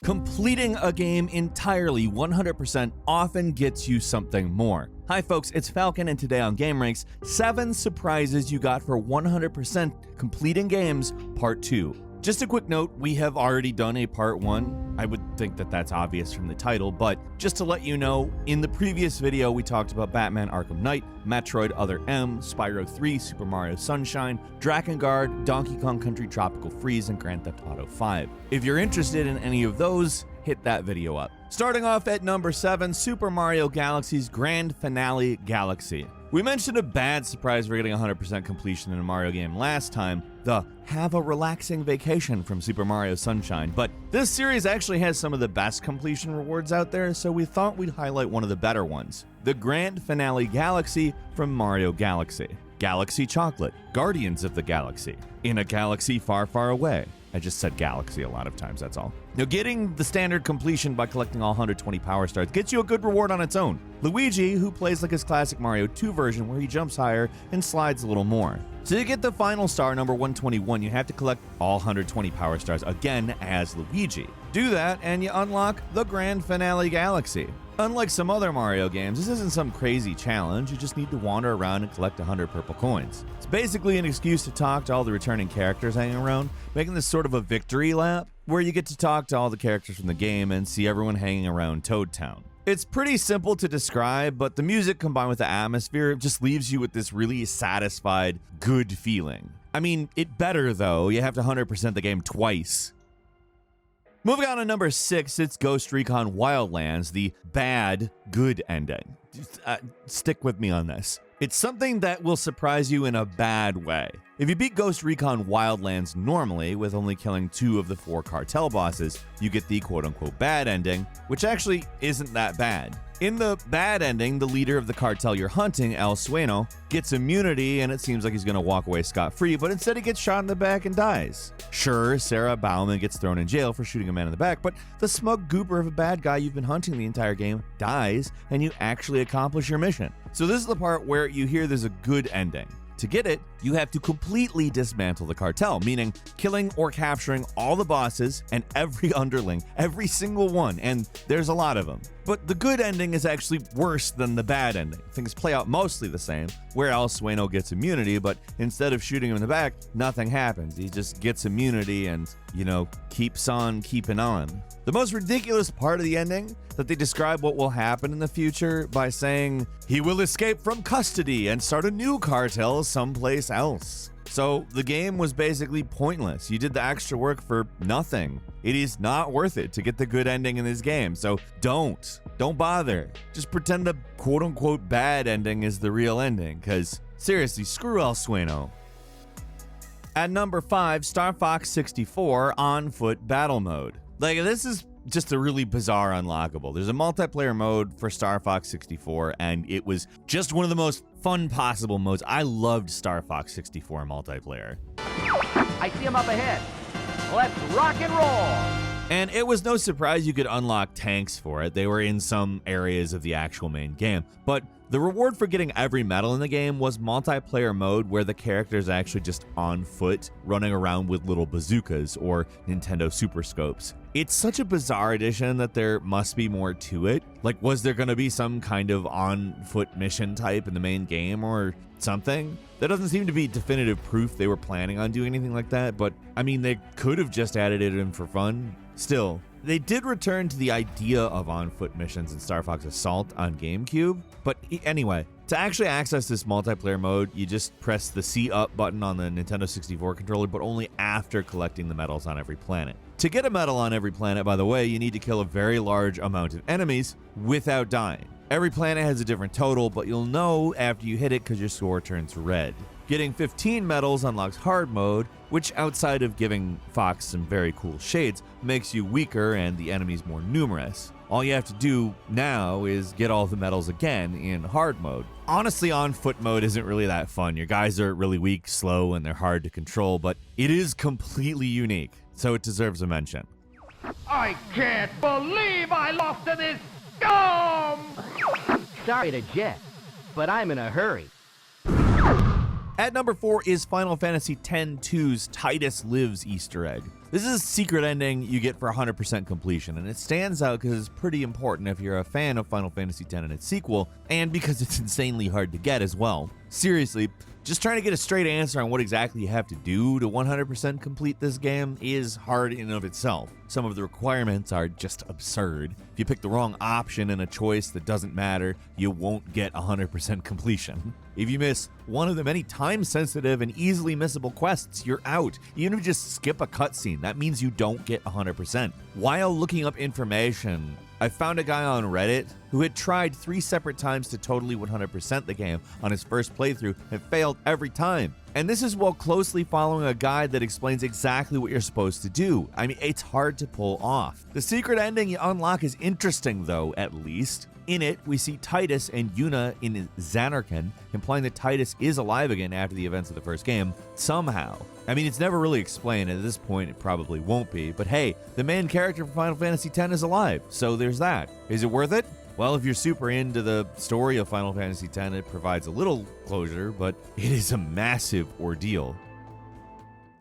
Completing a game entirely 100% often gets you something more. Hi folks, it's Falcon, and today on gameranx, 7 surprises you got for 100% completing games part 2. Just a quick note, we have already done a part 1. I would think that that's obvious from the title, but just to let you know, in the previous video we talked about Batman Arkham Knight, Metroid Other M, Spyro 3, Super Mario Sunshine, Drakengard, Donkey Kong Country Tropical Freeze, and Grand Theft Auto 5. If you're interested in any of those, hit that video up. Starting off at number 7, Super Mario Galaxy's Grand Finale Galaxy. We mentioned a bad surprise for getting 100% completion in a Mario game last time, the have a relaxing vacation from Super Mario Sunshine, but this series actually has some of the best completion rewards out there, so we thought we'd highlight one of the better ones, the Grand Finale Galaxy from Mario Galaxy. Galaxy Chocolate, Guardians of the Galaxy, in a galaxy far, far away. I just said galaxy a lot of times, that's all. Now, getting the standard completion by collecting all 120 power stars gets you a good reward on its own. Luigi, who plays like his classic Mario 2 version where he jumps higher and slides a little more. So to get the final star, number 121, you have to collect all 120 power stars again as Luigi. Do that and you unlock the Grand Finale Galaxy. Unlike some other Mario games, this isn't some crazy challenge, you just need to wander around and collect 100 purple coins. It's basically an excuse to talk to all the returning characters hanging around, making this sort of a victory lap, where you get to talk to all the characters from the game and see everyone hanging around Toad Town. It's pretty simple to describe, but the music combined with the atmosphere just leaves you with this really satisfied, good feeling. I mean, it better though, you have to 100% the game twice. Moving on to number 6, it's Ghost Recon Wildlands, the bad, good ending. Stick with me on this. It's something that will surprise you in a bad way. If you beat Ghost Recon Wildlands normally, with only killing 2 of the 4 cartel bosses, you get the quote-unquote bad ending, which actually isn't that bad. In the bad ending, the leader of the cartel you're hunting, El Sueno, gets immunity and it seems like he's gonna walk away scot-free, but instead he gets shot in the back and dies. Sure, Sarah Bauman gets thrown in jail for shooting a man in the back, but the smug goober of a bad guy you've been hunting the entire game dies and you actually accomplish your mission. So this is the part where you hear there's a good ending. To get it, you have to completely dismantle the cartel, meaning killing or capturing all the bosses and every underling, every single one, and there's a lot of them. But the good ending is actually worse than the bad ending. Things play out mostly the same, where El Sueno gets immunity, but instead of shooting him in the back, nothing happens. He just gets immunity and, keeps on keeping on. The most ridiculous part of the ending, that they describe what will happen in the future by saying, he will escape from custody and start a new cartel someplace else. So the game was basically pointless. You did the extra work for nothing. It is not worth it to get the good ending in this game, so don't bother. Just pretend the quote-unquote bad ending is the real ending, because seriously, screw El Sueno. At number 5, Star Fox 64 On Foot Battle Mode. This is just a really bizarre unlockable. There's a multiplayer mode for Star Fox 64, and it was just one of the most fun possible modes. I loved Star Fox 64 multiplayer. I see him up ahead. Let's rock and roll. And it was no surprise you could unlock tanks for it. They were in some areas of the actual main game. But the reward for getting every medal in the game was multiplayer mode, where the character's actually just on foot, running around with little bazookas or Nintendo Super Scopes. It's such a bizarre addition that there must be more to it. Like, was there going to be some kind of on-foot mission type in the main game or something? There doesn't seem to be definitive proof they were planning on doing anything like that, but I mean, they could have just added it in for fun. Still, they did return to the idea of on-foot missions in Star Fox Assault on GameCube, but anyway, to actually access this multiplayer mode, you just press the C up button on the Nintendo 64 controller, but only after collecting the medals on every planet. To get a medal on every planet, by the way, you need to kill a very large amount of enemies without dying. Every planet has a different total, but you'll know after you hit it because your score turns red. Getting 15 medals unlocks hard mode, which outside of giving Fox some very cool shades, makes you weaker and the enemies more numerous. All you have to do now is get all the medals again in hard mode. Honestly, on foot mode isn't really that fun. Your guys are really weak, slow, and they're hard to control, but it is completely unique, so it deserves a mention. I can't believe I lost to this scum! Sorry to jet, but I'm in a hurry. At number 4 is Final Fantasy X-2's Titus Lives Easter egg. This is a secret ending you get for 100% completion, and it stands out because it's pretty important if you're a fan of Final Fantasy X and its sequel, and because it's insanely hard to get as well. Seriously, just trying to get a straight answer on what exactly you have to do to 100% complete this game is hard in and of itself. Some of the requirements are just absurd. If you pick the wrong option in a choice that doesn't matter, you won't get 100% completion. If you miss one of the many time-sensitive and easily missable quests, you're out. Even if you just skip a cutscene, that means you don't get 100%. While looking up information, I found a guy on Reddit who had tried 3 separate times to totally 100% the game on his first playthrough and failed every time. And this is while closely following a guide that explains exactly what you're supposed to do. I mean, it's hard to pull off. The secret ending you unlock is interesting though, at least. In it, we see Titus and Yuna in Zanarkand, implying that Titus is alive again after the events of the first game, somehow. I mean, it's never really explained, and at this point it probably won't be, but hey, the main character for Final Fantasy X is alive, so there's that. Is it worth it? Well, if you're super into the story of Final Fantasy X, it provides a little closure, but it is a massive ordeal.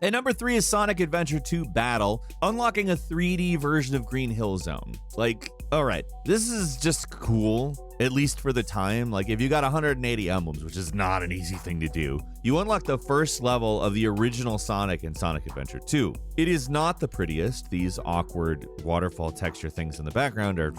At number 3 is Sonic Adventure 2 Battle, unlocking a 3D version of Green Hill Zone. Like, alright, this is just cool, at least for the time. Like, if you got 180 emblems, which is not an easy thing to do, you unlock the first level of the original Sonic in Sonic Adventure 2. It is not the prettiest. These awkward waterfall texture things in the background are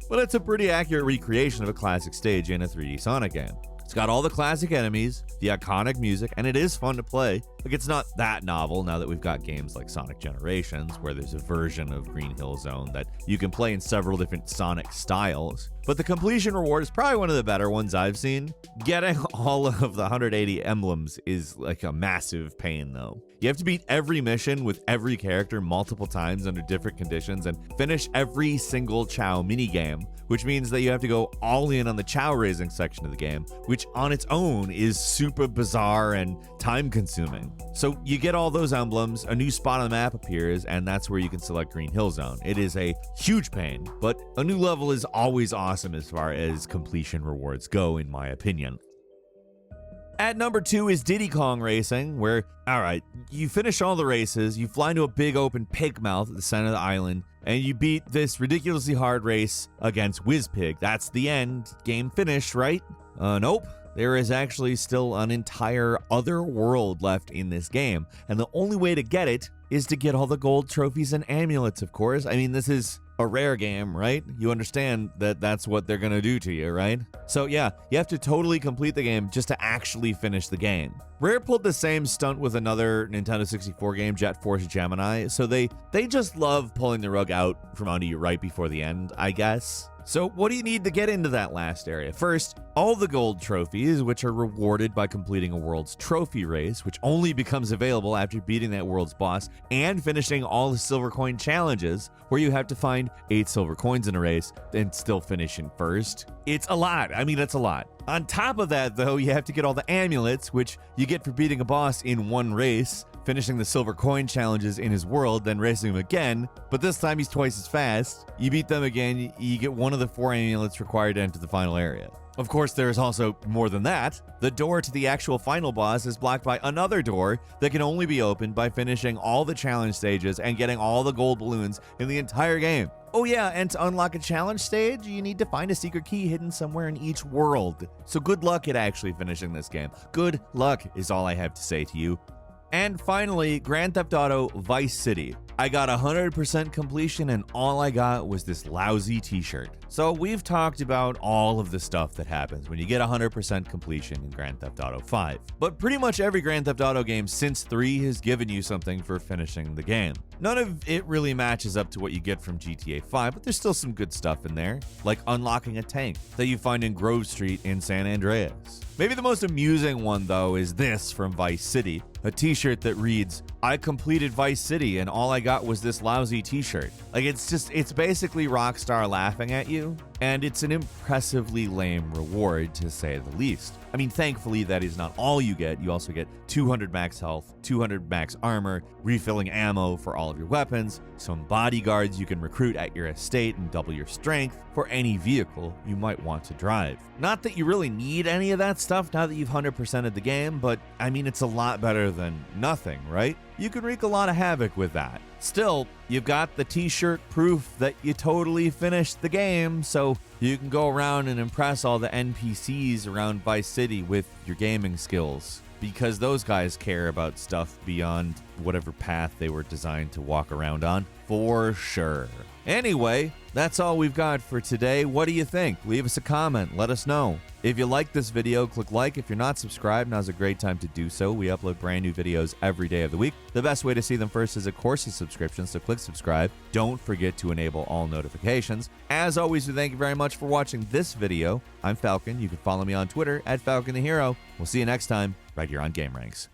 but it's a pretty accurate recreation of a classic stage in a 3D Sonic game. It's got all the classic enemies, the iconic music, and it is fun to play. Like, it's not that novel now that we've got games like Sonic Generations, where there's a version of Green Hill Zone that you can play in several different Sonic styles. But the completion reward is probably one of the better ones I've seen. Getting all of the 180 emblems is like a massive pain though. You have to beat every mission with every character multiple times under different conditions and finish every single Chow minigame, which means that you have to go all in on the Chow raising section of the game, which on its own is super bizarre and time consuming. So you get all those emblems, a new spot on the map appears, and that's where you can select Green Hill Zone. It is a huge pain, but a new level is always awesome as far as completion rewards go, in my opinion. At number 2 is Diddy Kong Racing, where, alright, you finish all the races, you fly into a big open pig mouth at the center of the island, and you beat this ridiculously hard race against Whizpig. That's the end. Game finished, right? Nope. There is actually still an entire other world left in this game, and the only way to get it is to get all the gold trophies and amulets, of course. I mean, this is a rare game, right? You understand that that's what they're gonna do to you, right? So yeah, you have to totally complete the game just to actually finish the game. Rare pulled the same stunt with another Nintendo 64 game, Jet Force Gemini, so they just love pulling the rug out from under you right before the end, I guess. So what do you need to get into that last area? First, all the gold trophies, which are rewarded by completing a world's trophy race, which only becomes available after beating that world's boss and finishing all the silver coin challenges, where you have to find 8 silver coins in a race and still finish in first. It's a lot. I mean, that's a lot. On top of that, though, you have to get all the amulets, which you get for beating a boss in one race, finishing the silver coin challenges in his world, then racing him again, but this time he's twice as fast. You beat them again, you get one of the 4 amulets required to enter the final area. Of course, there is also more than that. The door to the actual final boss is blocked by another door that can only be opened by finishing all the challenge stages and getting all the gold balloons in the entire game. Oh yeah, and to unlock a challenge stage, you need to find a secret key hidden somewhere in each world. So good luck at actually finishing this game. Good luck is all I have to say to you. And finally, Grand Theft Auto Vice City. I got 100% completion and all I got was this lousy t-shirt. So we've talked about all of the stuff that happens when you get 100% completion in Grand Theft Auto 5. But pretty much every Grand Theft Auto game since 3 has given you something for finishing the game. None of it really matches up to what you get from GTA 5, but there's still some good stuff in there, like unlocking a tank that you find in Grove Street in San Andreas. Maybe the most amusing one, though, is this from Vice City, a t-shirt that reads, I completed Vice City and all I got was this lousy t-shirt. Like, it's basically Rockstar laughing at you, and it's an impressively lame reward, to say the least. I mean, thankfully, that is not all you get. You also get 200 max health, 200 max armor, refilling ammo for all of your weapons, some bodyguards you can recruit at your estate, and double your strength for any vehicle you might want to drive. Not that you really need any of that stuff now that you've 100%ed the game, but I mean, it's a lot better than nothing, right? You can wreak a lot of havoc with that. Still, you've got the t-shirt proof that you totally finished the game, so you can go around and impress all the NPCs around Vice City with your gaming skills, because those guys care about stuff beyond whatever path they were designed to walk around on, for sure. Anyway, that's all we've got for today. What do you think? Leave us a comment. Let us know. If you like this video, click like. If you're not subscribed, now's a great time to do so. We upload brand new videos every day of the week. The best way to see them first is, of course, a subscription, so click subscribe. Don't forget to enable all notifications. As always, we thank you very much for watching this video. I'm Falcon. You can follow me on Twitter at Falcon the Hero. We'll see you next time right here on gameranx.